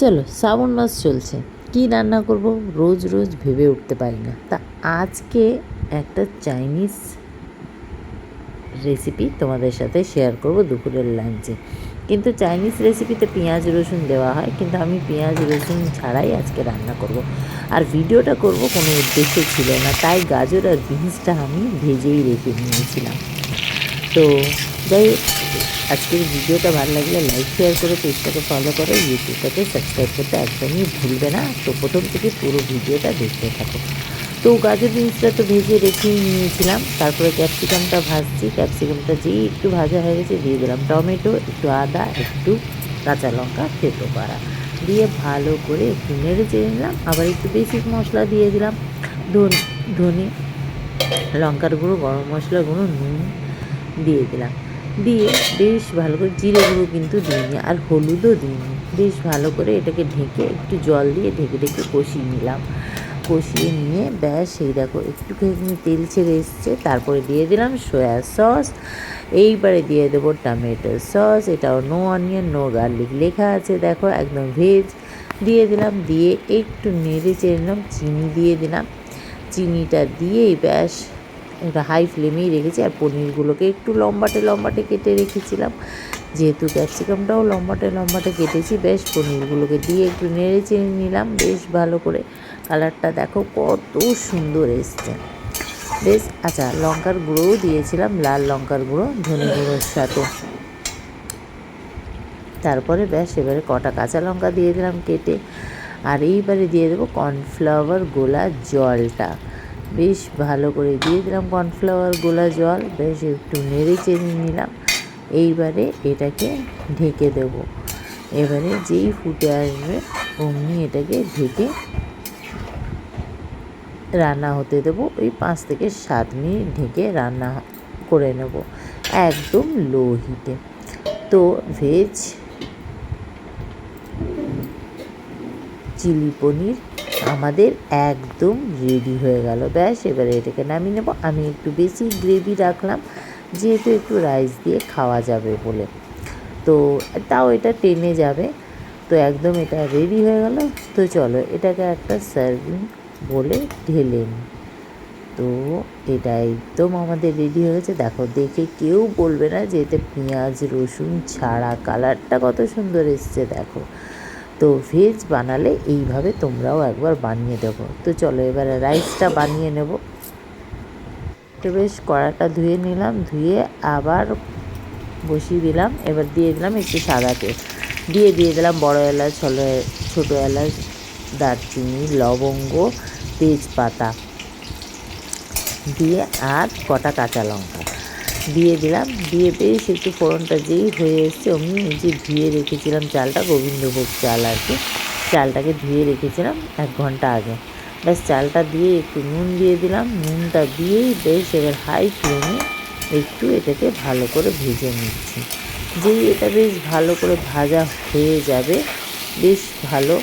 চলো, শ্রাবণ মাস চলছে, কি রান্না করব রোজ রোজ ভেবে উঠতে পারি না। তা আজকে একটা চাইনিজ রেসিপি তোমাদের সাথে শেয়ার করব দুপুরের লাঞ্চে। কিন্তু চাইনিজ রেসিপিতে পেঁয়াজ রসুন দেওয়া হয়, কিন্তু আমি পেঁয়াজ রসুন ছাড়াই আজকে রান্না করব। আর ভিডিওটা করব কোনো উদ্দেশ্য ছিল না, তাই গাজর আর বিনসটা আমি ভেজেই রেখে নিয়েছিলাম। তো যাই হোক, আজকের ভিডিওটা ভালো লাগলে লাইক শেয়ার করে পেজটাকে ফলো করো, ইউটিউবটাকে সাবস্ক্রাইব করতে একদমই ভুলবে না। তো প্রথম থেকে পুরো ভিডিওটা দেখতে থাকো। তো গাজর বিনসটা তো ভেজে রেখেই নিয়েছিলাম, তারপরে ক্যাপসিকামটা ভাজছি। ক্যাপসিকামটা যেই একটু ভাজা হয়ে গেছে দিয়ে দিলাম টমেটো, একটু আদা, একটু কাঁচা লঙ্কা থেতো করা, দিয়ে ভালো করে একটু নেড়ে চেড়ে নিলাম। আবার একটু বেসিক মশলা দিয়ে দিলাম, ধনে, লঙ্কার গুঁড়ো, গরম মশলা গুঁড়ো, নুন দিয়ে দিলাম। দিয়ে বেশ ভালো করে, জিরে গুঁড়ো কিন্তু দিইনি, আর হলুদও দিইনি। বেশ ভালো করে এটাকে ঢেকে একটু জল দিয়ে ঢেকে ঢেকে কষিয়ে নিলাম। কষিয়ে নিয়ে ব্যাস এই দেখো একটুখানি তেল ছেড়ে এসছে, তারপরে দিয়ে দিলাম সয়া সস। এইবারে দিয়ে দেবো টমেটো সস, এটাও নো অনিয়ন নো গার্লিক লেখা আছে, দেখো একদম ভেজ। দিয়ে দিলাম, দিয়ে একটু নেড়ে চেড়ে নিলাম, চিনি দিয়ে দিলাম। চিনিটা দিয়েই ব্যাস এটা হাই ফ্লেমেই রেখেছি। আর পনিরগুলোকে একটু লম্বাটে লম্বাটে কেটে রেখেছিলাম, যেহেতু ক্যাপসিকামটাও লম্বাটে লম্বাটে কেটেছি। বেশ পনিরগুলোকে দিয়ে একটু নেড়ে চেড়ে নিলাম বেশ ভালো করে। কালারটা দেখো কত সুন্দর এসছে। বেশ আচ্ছা, লঙ্কার গুঁড়োও দিয়েছিলাম, লাল লঙ্কার গুঁড়ো ধনে গুঁড়োর সাথে। তারপরে ব্যাস এবারে কটা কাঁচা লঙ্কা দিয়ে দিলাম কেটে। আর এইবারে দিয়ে দেবো কর্নফ্লাওয়ার গোলা জলটা, বেশ ভালো করে দিয়ে দিলাম কর্নফ্লাওয়ার গোলা জল। বেশ একটু নেড়ে চেড়ে নিলাম। এইবারে এটাকে ঢেকে দেব। এবারে যেই ফুটে আসবে অমনি এটাকে ঢেকে রান্না হতে দেবো। ওই 5 থেকে 7 মিনিট ঢেকে রান্না করে নেব একদম লো হিটে। তো ভেজ চিলি পনির আমাদের একদম রেডি হয়ে গেল। ব্যাস এবারে এটাকে নামিয়ে নেব। আমি একটু বেশি গ্রেভি রাখলাম, যেহেতু একটু রাইস দিয়ে খাওয়া যাবে বলে, তো তাও এটা টেনে যাবে। তো একদম এটা রেডি হয়ে গেল। তো চলো এটাকে একটা সার্ভিং বলে ঢেলে নিই। তো এটা একদম আমাদের রেডি হয়ে গেছে। দেখো দেখে কেউ বলবে না যে এতে পেঁয়াজ রসুন ছাড়া। কালারটা কত সুন্দর এসছে দেখো। তো ভেজ বানালে এইভাবে তোমরাও একবার বানিয়ে দেবো। তো চলো এবারে রাইসটা বানিয়ে নেব। তো বেশ কড়াটা ধুয়ে নিলাম, ধুয়ে আবার বসিয়ে দিলাম। এবার দিয়ে দিলাম একটু সাদা তেল, দিয়ে দিলাম বড় এলাচ, ছোটো এলাচ, দারচিনি, লবঙ্গ, তেজপাতা দিয়ে আর কটা কাঁচা লঙ্কা দিয়ে দিলাম। দিয়ে বেশ একটু ফোড়নটা যেই হয়ে এসছে অমনি যে ধুয়ে রেখেছিলাম চালটা, গোবিন্দভোগ চাল আর কি, চালটাকে ধুয়ে রেখেছিলাম 1 ঘন্টা আগে। ব্যাস চালটা দিয়ে একটু নুন দিয়ে দিলাম। নুনটা দিয়েই বেশ এবার হাই ফ্লেমে একটু এটাকে ভালো করে ভেজে নিচ্ছি। যেই এটা বেশ ভালো করে ভাজা হয়ে যাবে, বেশ ভালো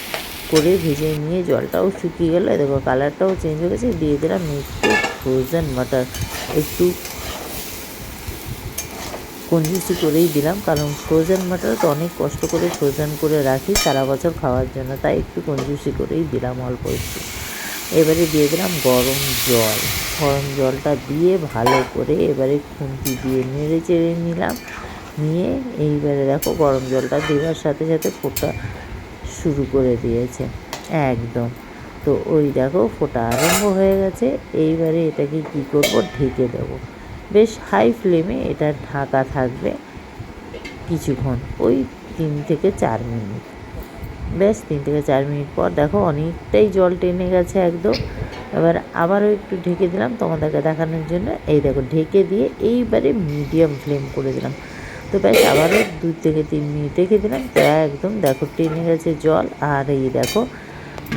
করে ভেজে নিয়ে জলটাও শুকিয়ে গেল, দেখো কালারটাও চেঞ্জ হয়ে গেছে। দিয়ে দিলাম একটু ফ্রোজেন মাটন, একটু কঞ্জুসি করেই দিলাম, কারণ ফ্রোজেন মাটন তো অনেক কষ্ট করে ফ্রোজেন করে রাখি সারা বছর খাওয়ার জন্য, তাই একটু কঞ্জুসি করেই দিলাম অল্প একটু। এবারে দিয়ে দিলাম গরম জল। গরম জলটা দিয়ে ভালো করে এবারে খুন্তি দিয়ে নেড়ে চেড়ে নিলাম। নিয়ে এইবারে দেখো গরম জলটা দেওয়ার সাথে সাথে ফোটা শুরু করে দিয়েছে একদম। তো ওই দেখো ফোটা আরম্ভ হয়ে গেছে। এইবারে এটাকে কী করব, ঢেকে দেবো। বেশ হাই ফ্লেমে এটা ঢাকা থাকবে কিছুক্ষণ, ওই 3 থেকে 4 মিনিট। ব্যাস 3 থেকে 4 মিনিট পর দেখো অনেকটাই জল টেনে গেছে একদম। এবার আবারও একটু ঢেকে দিলাম তোমাদেরকে দেখানোর জন্য। এই দেখো ঢেকে দিয়ে এইবারে মিডিয়াম ফ্লেম করে দিলাম। তো ব্যাস আবারও 2 থেকে 3 মিনিট রেখে দিলাম। তো একদম দেখো টেনে গেছে জল। আর এই দেখো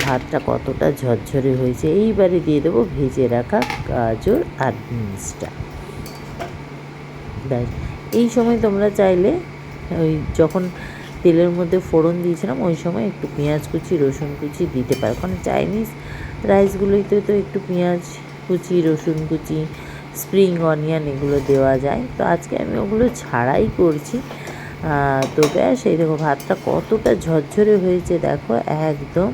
ভাতটা কতটা ঝরঝরে হয়েছে। এইবারে দিয়ে দেবো ভেজে রাখা গাজর আর বিনসটা। ব্যাস এই সময় তোমরা চাইলে ওই যখন তেলের মধ্যে ফোড়ন দিয়েছিলাম ওই সময় একটু পেঁয়াজ কুচি রসুন কুচি দিতে পারো, কারণ চাইনিজ রাইসগুলোতে তো একটু পেঁয়াজ কুচি রসুন কুচি স্প্রিং অনিয়ন এগুলো দেওয়া যায়। তো আজকে আমি ওগুলো ছাড়াই করছি। তো ব্যাস এই দেখো ভাতটা কতটা ঝরঝরে হয়েছে, দেখো একদম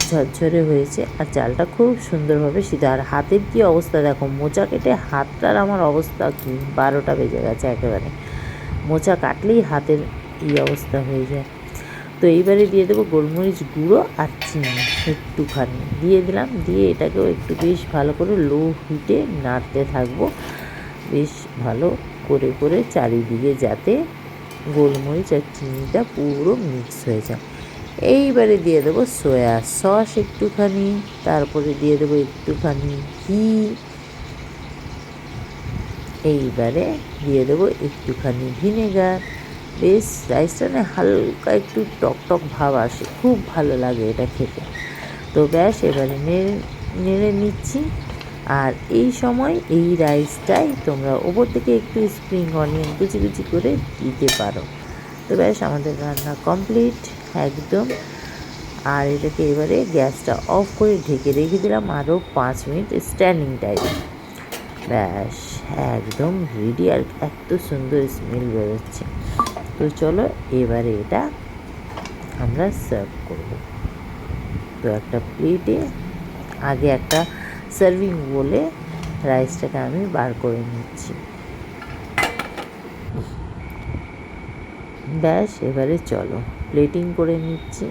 ঝরঝরে হয়েছে। আর চালটা খুব সুন্দরভাবে সিদ্ধ। আর হাতের কি অবস্থা দেখো, মোচা কেটে হাতটার আমার অবস্থা কি, 12টা বেজে গেছে একেবারে। মোচা কাটলেই হাতের এই অবস্থা হয়ে যায়। তো এইবারে দিয়ে দেবো গোলমরিচ গুঁড়ো আর চিনি একটুখানি দিয়ে দিলাম। দিয়ে এটাকেও একটু বেশ ভালো করে লো হিটে নাড়তে থাকবো, বেশ ভালো করে করে চারিদিকে, যাতে গোলমরিচ আর চিনিটা পুরো মিক্স হয়ে যায়। এইবারে দিয়ে দেবো সয়া সস একটুখানি, তারপরে দিয়ে দেবো একটুখানি ঘি, এইবারে দিয়ে দেবো একটুখানি ভিনেগার। বেশ রাইসটা না হালকা একটু টক টক ভাব আসে, খুব ভালো লাগে এটা খেতে। তো ব্যাস এবারে নেড়ে নেড়ে নিচ্ছি। আর এই সময় এই রাইসটাই তোমরা ওপর থেকে একটু স্প্রিং অনিয়ন কুচি কুচি করে দিতে পারো। তো ব্যাস আমাদের রান্না কমপ্লিট একদম। আর এটাকে এবারে গ্যাসটা অফ করে ঢেকে রেখে দিলাম আরও 5 মিনিট স্ট্যান্ডিং টাইমে। ব্যাস একদম রেডি। আর এত সুন্দর স্মেল বেরোচ্ছে। তো চলো এবারে এটা আমরা সার্ভ করব। তো একটা প্লেটে আগে একটা সার্ভিং বলে রাইসটাকে আমি বার করে নিচ্ছি। ব্যাস এবারে চলো প্লেটিং করে নিচ্ছি।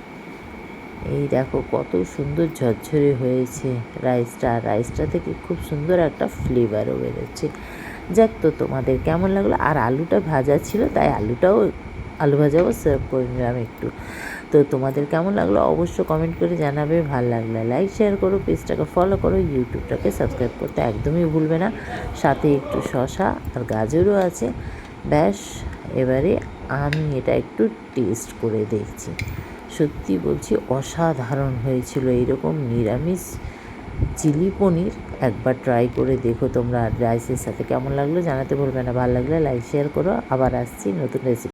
এই দেখো কত সুন্দর ঝরঝরে হয়েছে রাইসটা। আর রাইসটা থেকে খুব সুন্দর একটা ফ্লেভারও বেরোচ্ছে। যাক, তো তোমাদের কেমন লাগলো? আর আলুটা ভাজা ছিল, তাই আলু ভাজাও সার্ভ করে নিলাম একটু। তো তোমাদের কেমন লাগলো অবশ্য কমেন্ট করে জানাবে। ভালো লাগলে লাইক শেয়ার করো, পেজটাকে ফলো করো, ইউটিউবটাকে সাবস্ক্রাইব করতে একদমই ভুলবে না। সাথে একটু শসা আর গাজরও আছে। ব্যাস এবারে আমি এটা একটু টেস্ট করে দেখছি। সত্যি বলছি অসাধারণ হয়েছিল। এইরকম নিরামিষ চিলি পনির একবার ট্রাই করে দেখো তোমরা। রাইসের সাথে কেমন লাগলো জানাতে ভুলবে না। ভালো লাগলে লাইক শেয়ার করো। আবার আসছি নতুন রেসিপি।